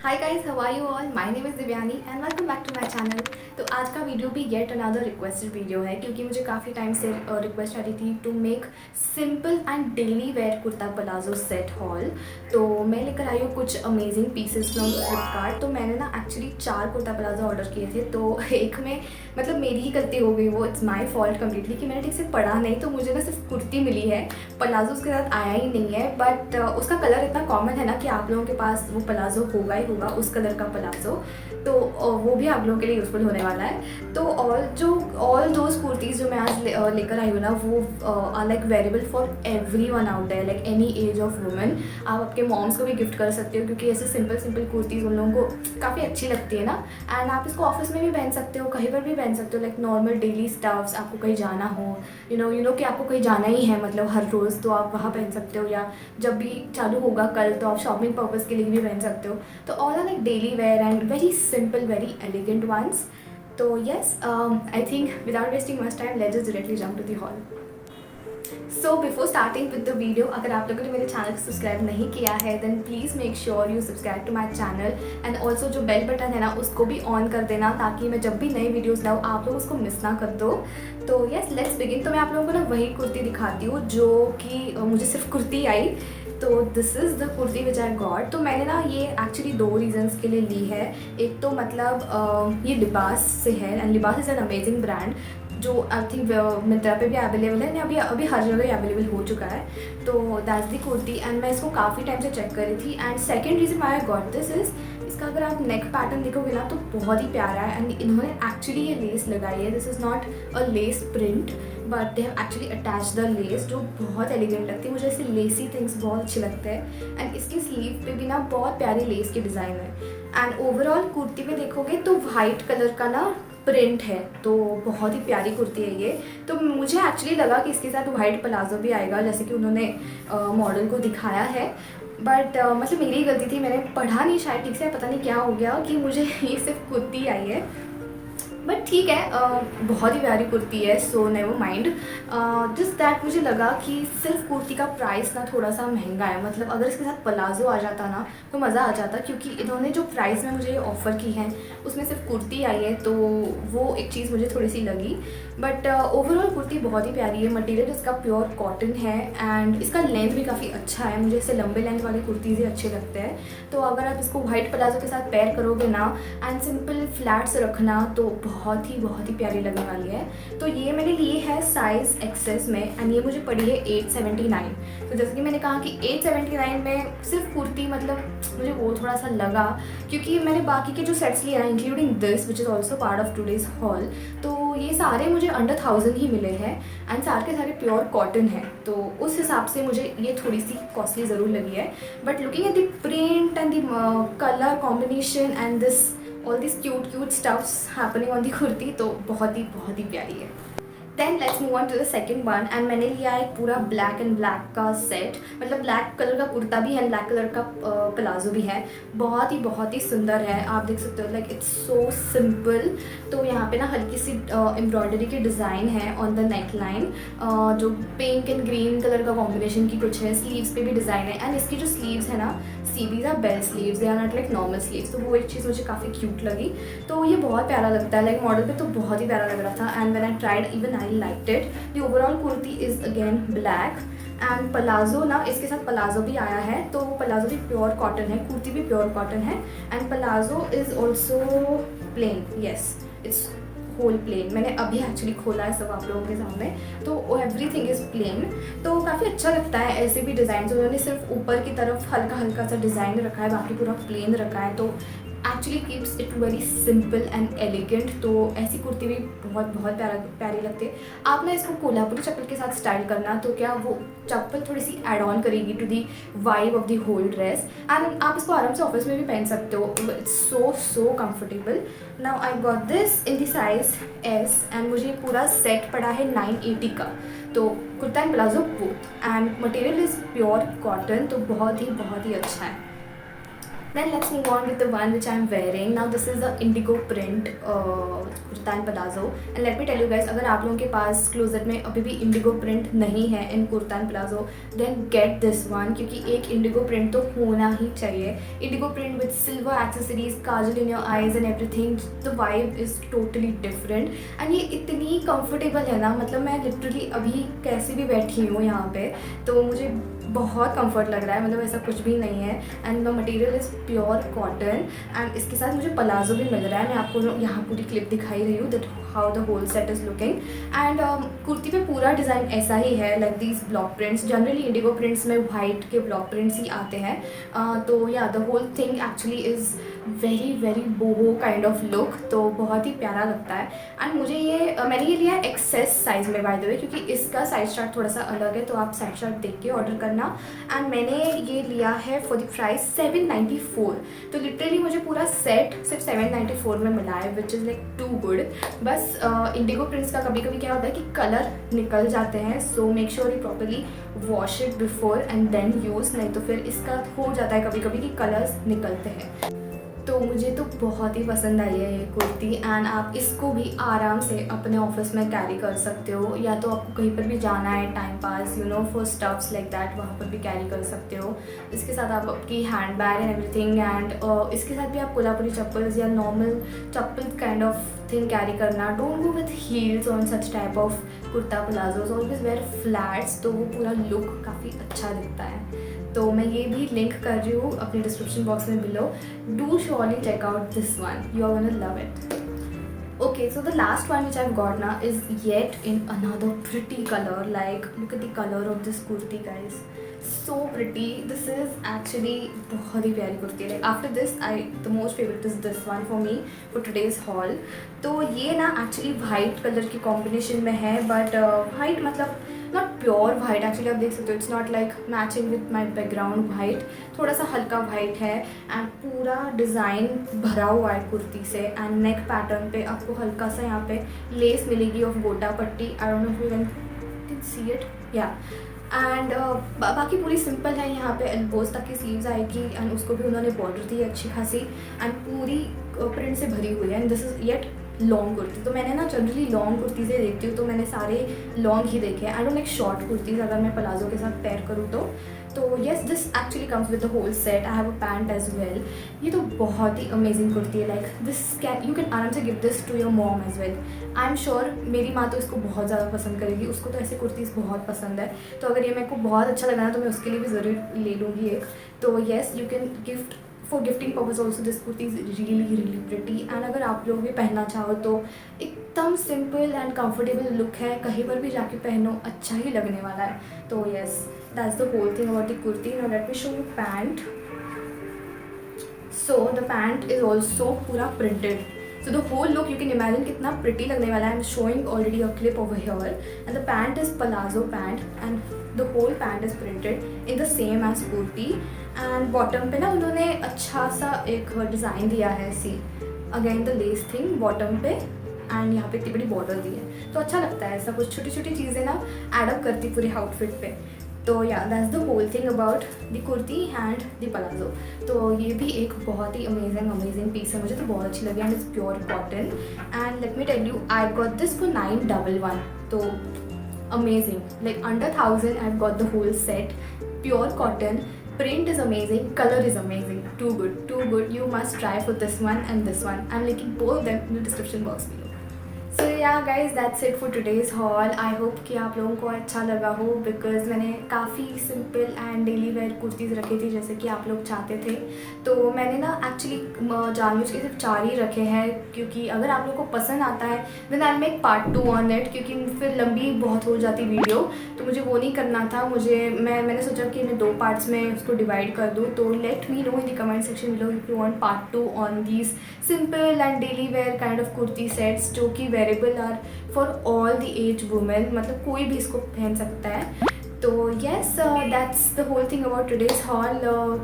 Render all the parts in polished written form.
Hi guys, how are you all? My name is Divyani and welcome back to my channel. तो आज का video भी yet another requested video है क्योंकि मुझे काफ़ी टाइम से रिक्वेस्ट आ रही थी to make simple and daily wear kurta palazzo set haul. तो मैं लेकर आई हूँ कुछ अमेजिंग पीसेस फ्रॉम फ्लिपकार्ट। तो मैंने ना एक्चुअली 4 कुर्ता पलाजो ऑर्डर किए थे, तो एक में मतलब मेरी ही गलती हो गई, वो इट्स माई फॉल्ट कम्प्लीटली कि मैंने ठीक से पढ़ा नहीं, तो मुझे ना सिर्फ कुर्ती मिली है, पलाजो उसके साथ आया ही नहीं है। बट उसका कलर इतना कॉमन है ना कि आप लोगों के पास वो पलाजो होगा ही होगा, उस कलर का पलाजो। तो वो भी आप लोगों के लिए यूज़फुल होने वाला है। तो ऑल दोज कुर्तीज़ जो मैं आज लेकर आई हूँ ना, वो are like wearable for everyone out there, like any age of women. आप आपके मॉम्स को भी गिफ्ट कर सकते हो क्योंकि ऐसे सिंपल सिंपल कुर्तीज़ उन लोगों को काफ़ी अच्छी लगती है ना। एंड आप इसको ऑफिस में भी पहन सकते हो, कहीं पर भी पहन सकते हो, लाइक नॉर्मल डेली स्टफ्स। आपको कहीं जाना हो, यू नो कि आपको कहीं जाना ही है मतलब हर रोज़, तो आप वहाँ पहन सकते हो, या जब भी चालू होगा कल तो आप शॉपिंग पर्पज़ के लिए भी पहन सकते हो। तो all are like daily wear and very simple, very elegant ones. तो yes, I think without wasting much time let's just directly jump to the haul. So before starting with the video, अगर आप लोगों ने मेरे channel को subscribe नहीं किया है then please make sure you subscribe to my channel and also जो बेल बटन है ना उसको भी ऑन कर देना, ताकि मैं जब भी नई वीडियोस लाऊँ आप लोग उसको मिस ना कर दो। तो येस, लेट्स बिगिन। तो मैं आप लोगों को ना वही कुर्ती दिखाती हूँ जो कि मुझे सिर्फ कुर्ती आई। तो this is the kurti which I got. तो मैंने ना ये एक्चुअली 2 रीज़न्स के लिए ली है। एक तो मतलब ये लिबास से है एंड लिबास इज़ एन अमेजिंग ब्रांड जो आई थिंक मिंत्रा पे भी अवेलेबल है, या अभी हर जगह अवेलेबल हो चुका है। तो दैट्स दी कुर्ती एंड मैं इसको काफ़ी टाइम से चेक कर रही थी। And second reason I got this is, इसका अगर आप नेक पैटर्न देखोगे ना तो बहुत ही प्यारा है। एंड इन्होंने एक्चुअली ये लेस लगाई है, this is not a less print but they have actually attach the less, जो बहुत एलिगेंट लगती है। मुझे ऐसे लेसी थिंग्स बहुत अच्छे लगते हैं। एंड इसकी स्लीव पे भी ना बहुत प्यारी लेस की डिज़ाइन है। एंड ओवरऑल कुर्ती में देखोगे तो वाइट कलर का ना प्रिंट है, तो बहुत ही प्यारी कुर्ती है ये। तो मुझे एक्चुअली लगा कि इसके साथ वाइट प्लाजो भी आएगा जैसे कि उन्होंने मॉडल को दिखाया है। बट मतलब मेरी ही गलती थी, मैंने पढ़ा नहीं शायद ठीक से, पता नहीं क्या हो गया कि मुझे ये सिर्फ कुर्ती आई है। बट ठीक है, बहुत ही प्यारी कुर्ती है, so never mind. Just that मुझे लगा कि सिर्फ कुर्ती का प्राइस ना थोड़ा सा महंगा है। मतलब अगर इसके साथ प्लाजो आ जाता ना तो मज़ा आ जाता, क्योंकि इन्होंने जो प्राइस में मुझे ये ऑफ़र की है उसमें सिर्फ कुर्ती आई है, तो वो एक चीज़ मुझे थोड़ी सी लगी। बट ओवरऑल कुर्ती बहुत ही प्यारी है। मटेरियल इसका प्योर कॉटन है एंड इसका लेंथ भी काफ़ी अच्छा है। मुझे इससे लंबे लेंथ वाले कुर्तीज़ ही अच्छे लगते हैं। तो अगर आप इसको वाइट प्लाजो के साथ पेयर करोगे ना एंड सिंपल फ्लैट्स रखना तो बहुत ही प्यारी लगने वाली है। तो ये मैंने लिए है साइज़ एक्सेस में एंड ये मुझे पड़ी है 879। तो जैसे कि मैंने कहा कि 879 में सिर्फ कुर्ती, मतलब मुझे वो थोड़ा सा लगा, क्योंकि मैंने बाकी के जो सेट्स लिए हैं including this which is also part of today's hall, तो ये सारे मुझे अंडर 1000 ही मिले हैं एंड सारे के सारे प्योर कॉटन है। तो उस हिसाब से मुझे ये थोड़ी सी कॉस्टली ज़रूर लगी है। But looking at the print and the colour combination and this all this cute stuffs happening on the kurti, तो बहुत ही प्यारी है। Then let's move on to the second one. And मैंने लिया एक पूरा ब्लैक एंड ब्लैक का सेट, मतलब ब्लैक कलर का कुर्ता भी है, ब्लैक कलर का प्लाजो भी है। बहुत ही सुंदर है, आप देख सकते हो, लाइक इट्स सो सिंपल। तो यहाँ पे ना हल्की सी एम्ब्रॉयडरी की डिज़ाइन है ऑन द नेक लाइन, जो पिंक एंड ग्रीन कलर का कॉम्बिनेशन की कुछ है। स्लीव्स पे भी डिज़ाइन है एंड इसकी जो स्लीव्स है ना, these are bell sleeves, they are not like normal sleeves. तो वो एक चीज़ मुझे काफ़ी क्यूट लगी। तो ये बहुत प्यारा लगता है, लाइक मॉडल पे तो बहुत ही प्यारा लग रहा था and when I tried even I liked it. The overall kurti is again black and palazzo ना, इसके साथ प्लाजो भी आया है, तो प्लाजो भी प्योर कॉटन है, कुर्ती भी प्योर कॉटन है and palazzo is also plain. Yes, it's whole plain. मैंने अभी एक्चुअली खोला है सब आप लोगों के सामने, तो एवरीथिंग इज़ प्लेन। तो काफ़ी अच्छा लगता है ऐसे भी डिज़ाइन। उन्होंने सिर्फ ऊपर की तरफ हल्का सा डिज़ाइन रखा है, बाकी पूरा प्लेन रखा है, तो actually keeps it very simple and elegant. तो ऐसी कुर्ती भी बहुत प्यारी लगती है। आप ना इसको कोल्हापुरी चप्पल के साथ स्टाइल करना, तो क्या वो चप्पल थोड़ी सी एड ऑन करेगी to the vibe of the whole dress. And आप इसको आराम से ऑफिस में भी पहन सकते हो, it's so comfortable. Now I got this in the size S and मुझे पूरा सेट पड़ा है 980 का। तो kurta and palazzo both and material is pure cotton, तो बहुत ही अच्छा है। Then let's move on with the one which I'm wearing. Now this is the indigo print kurta and palazzo. And let me tell you guys, अगर आप लोगों के पास closet में अभी भी indigo print नहीं है in kurta and palazzo, then get this one, क्योंकि एक indigo print तो होना ही चाहिए. Indigo print with silver accessories, kajal in your eyes and everything. The vibe is totally different. And ये इतनी comfortable है ना, मतलब मैं literally अभी कैसे भी बैठी हूँ यहाँ पे, तो मुझे बहुत कंफर्ट लग रहा है, मतलब ऐसा कुछ भी नहीं है. And the material is pure cotton. And इसके साथ मुझे पलाजो भी मिल रहा है. मैं आपको यहाँ पूरी क्लिप दिखाई रही हूँ that how the whole set is looking. And kurti पे पूरा डिज़ाइन ऐसा ही है, like these block prints. Generally indigo prints में वाइट के ब्लॉक प्रिंट्स ही आते हैं. तो या the whole thing actually is very very boho kind of look. तो बहुत ही प्यारा लगता है. एंड मुझे ये मैंने ये लिया एक्सेस साइज़ में बाय द वे, क्योंकि इसका साइज चार्ट थोड़ा सा अलग है, तो आप साइज चार्ट देख के ऑर्डर करना. एंड मैंने ये लिया है फॉर द प्राइस 794. तो लिटरली मुझे पूरा सेट सिर्फ 794 में मिला है, which is like too good. बस इंडिगो प्रिंट्स का कभी कभी क्या होता है कि कलर निकल जाते हैं, so make sure you properly wash it before and then use. नहीं तो फिर इसका हो जाता है कभी कभी कि कलर्स निकलते हैं. तो मुझे तो बहुत ही पसंद आई है ये कुर्ती. एंड आप इसको भी आराम से अपने ऑफिस में कैरी कर सकते हो, या तो आपको कहीं पर भी जाना है time pass, you know, for stuffs like that, वहाँ पर भी कैरी कर सकते हो. इसके साथ आप आपकी hand bag and everything. And इसके साथ भी आप कोल्हापुरी चप्पल्स या normal chappal kind of thing carry करना. Don't go with heels on such type of kurta palazzos, always wear flats. तो वो पूरा लुक काफ़ी अच्छा दिखता है. तो मैं ये भी लिंक कर रही हूँ अपने डिस्क्रिप्शन बॉक्स में below. Do surely check out this one, you are gonna love it. Okay, so the last one which I've got now is yet in another pretty color. Like, look at the color of this kurti, guys. So pretty. This is actually बहुत ही प्यारी कुर्ती है. Like after this, the most favorite is this one for me for today's haul. तो ये ना actually white color की combination में है, but white मतलब नॉट प्योर वाइट. एक्चुअली आप देख सकते हो, it's not like matching with my background white. थोड़ा सा हल्का वाइट है. एंड पूरा डिज़ाइन भरा हुआ है कुर्ती से. एंड नेक पैटर्न पे आपको हल्का सा यहाँ पे लेस मिलेगी ऑफ गोटा पट्टी. I don't know if you can see it, या. एंड बाकी पूरी सिंपल है. यहाँ पे एल्बोज तक की स्लीव्स आएगी. एंड उसको भी उन्होंने बॉर्डर दी अच्छी खासी. एंड पूरी प्रिंट से भरी हुई है. And this is yet long kurti. तो मैंने ना जनरली लॉन्ग कुर्ती से देखती हूँ, तो मैंने सारे लॉन्ग ही देखे हैं. I don't like short kurtis अगर मैं प्लाजो के साथ पेयर करूँ तो yes, this actually comes with the whole set. I have a pant as well. ये तो बहुत ही अमेजिंग कुर्ती है. लाइक दिस यू कैन आराम से give this to your mom as well. I am sure मेरी माँ तो इसको बहुत ज़्यादा पसंद करेगी. उसको तो ऐसे कुर्तीज़ बहुत पसंद है. तो अगर ये मेरे को बहुत अच्छा लगा ना, तो मैं उसके लिए भी ज़रूर ले लूँगी एक. तो yes, you can gift for gifting purpose also. This kurti is really really pretty. And अगर आप लोग भी पहनना चाहो तो एकदम सिंपल एंड कंफर्टेबल लुक है. कहीं पर भी जाके पहनो अच्छा ही लगने वाला है. तो yes, that's the whole thing about the kurti. Now let me show you pant. So the pant is also पूरा printed. So the whole look you can imagine कितना pretty लगने वाला है. I'm showing already a clip over here. And the pant is palazzo pant and the whole pant is printed in the same as kurti. And bottom पे ना उन्होंने अच्छा सा एक डिज़ाइन दिया है. See again the lace thing bottom पे. And यहाँ पे इतनी बड़ी बॉर्डर दी है, तो अच्छा लगता है. ऐसा कुछ छोटी छोटी चीज़ें ना एडअप करती पूरे आउटफिट पे. तो yeah that's the whole thing about the kurti and the palazzo. तो ये भी एक बहुत ही अमेजिंग पीस है. मुझे तो बहुत अच्छी लगी. And it's pure cotton. And let me tell you, I got this for 911. तो amazing, like under 1000 I got the whole set. Pure cotton, print is amazing, color is amazing, too good. You must try for this one and this one. I'm linking both of them in the description box below. So yeah guys, that's it for today's haul. I hope कि आप लोगों को अच्छा लगा हो, because मैंने काफ़ी simple and daily where kurtis रखी थी जैसे कि आप लोग चाहते थे. तो मैंने ना एक्चुअली जानबूझ के सिर्फ 4 ही रखे हैं, क्योंकि अगर आप लोगों को पसंद आता है then I make part 2 on it, क्योंकि फिर लंबी बहुत हो जाती वीडियो. तो मुझे वो नहीं करना था. मैंने सोचा कि मैं 2 पार्ट्स में उसको डिवाइड कर दूँ. तो let me know in the comment section below if you want part 2 on these simple and daily wear kind of kurti sets, जो कि wearable are for all the age women. मतलब कोई भी इसको पहन सकता है. तो yes, that's the whole thing about today's haul.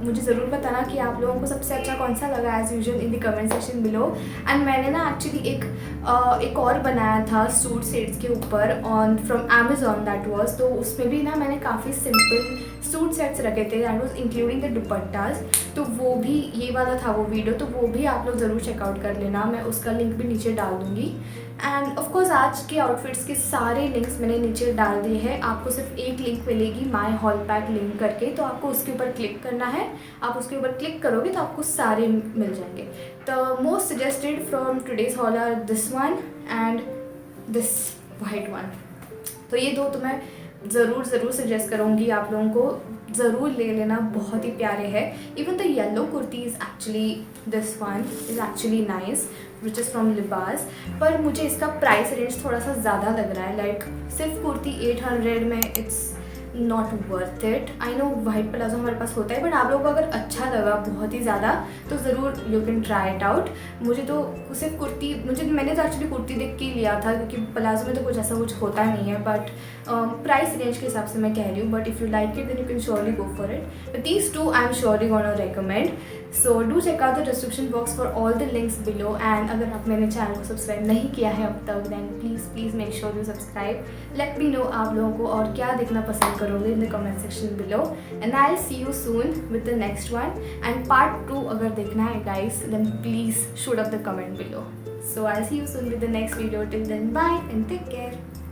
मुझे ज़रूर बताना कि आप लोगों को सबसे अच्छा कौन सा लगा as usual in the comment section below. And मैंने ना एक्चुअली एक और बनाया था सूट सेट्स के ऊपर on from Amazon that was. तो उसमें भी ना मैंने काफ़ी सिंपल सूट सेट्स रखे थे, that was including the dupattas. तो वो भी, ये वाला था वो वीडियो, तो वो भी आप लोग ज़रूर चेकआउट कर लेना, मैं उसका लिंक भी नीचे डाल दूँगी। एंड ऑफ कोर्स आज के आउटफिट्स के सारे लिंक्स मैंने नीचे डाल दिए हैं। आपको सिर्फ एक लिंक मिलेगी, माय हॉल पैक लिंक करके, तो आपको उसके ऊपर क्लिक करना है। आप उसके ऊपर क्लिक करोगे तो आपको सारे मिल जाएंगे। The most suggested from today's haul are this one and this white one. तो ये दो तो मैं ज़रूर सजेस्ट करूँगी आप लोगों को, ज़रूर ले लेना, बहुत ही प्यारे हैं। Even the yellow kurti is actually, this one is actually nice which is from लिबास। पर मुझे इसका प्राइस रेंज थोड़ा सा ज़्यादा लग रहा है, लाइक सिर्फ कुर्ती 800 में it's not worth it. I know white palazzo हमारे पास होता है, बट आप लोगों को अगर अच्छा लगा बहुत ही ज़्यादा तो ज़रूर you can try it out. मुझे तो सिर्फ कुर्ती, मैंने तो एक्चुअली कुर्ती देख के लिया था, क्योंकि प्लाजो में तो कुछ ऐसा कुछ होता नहीं है, बट प्राइस रेंज के हिसाब से मैं कह रही हूँ। But if you like it then you can surely go for it. But these two I am surely gonna recommend. So do check out the description box for all the links below. And अगर आप मेरे channel को subscribe नहीं किया है अब तक, then please make sure you subscribe. Let me know आप लोगों को और क्या देखना पसंद करोगे in the comment section below. And I see you soon with the next one. And part 2 अगर देखना है guys, then please shoot up the comment below. So I'll see you soon with the next video. Till then, bye and take care.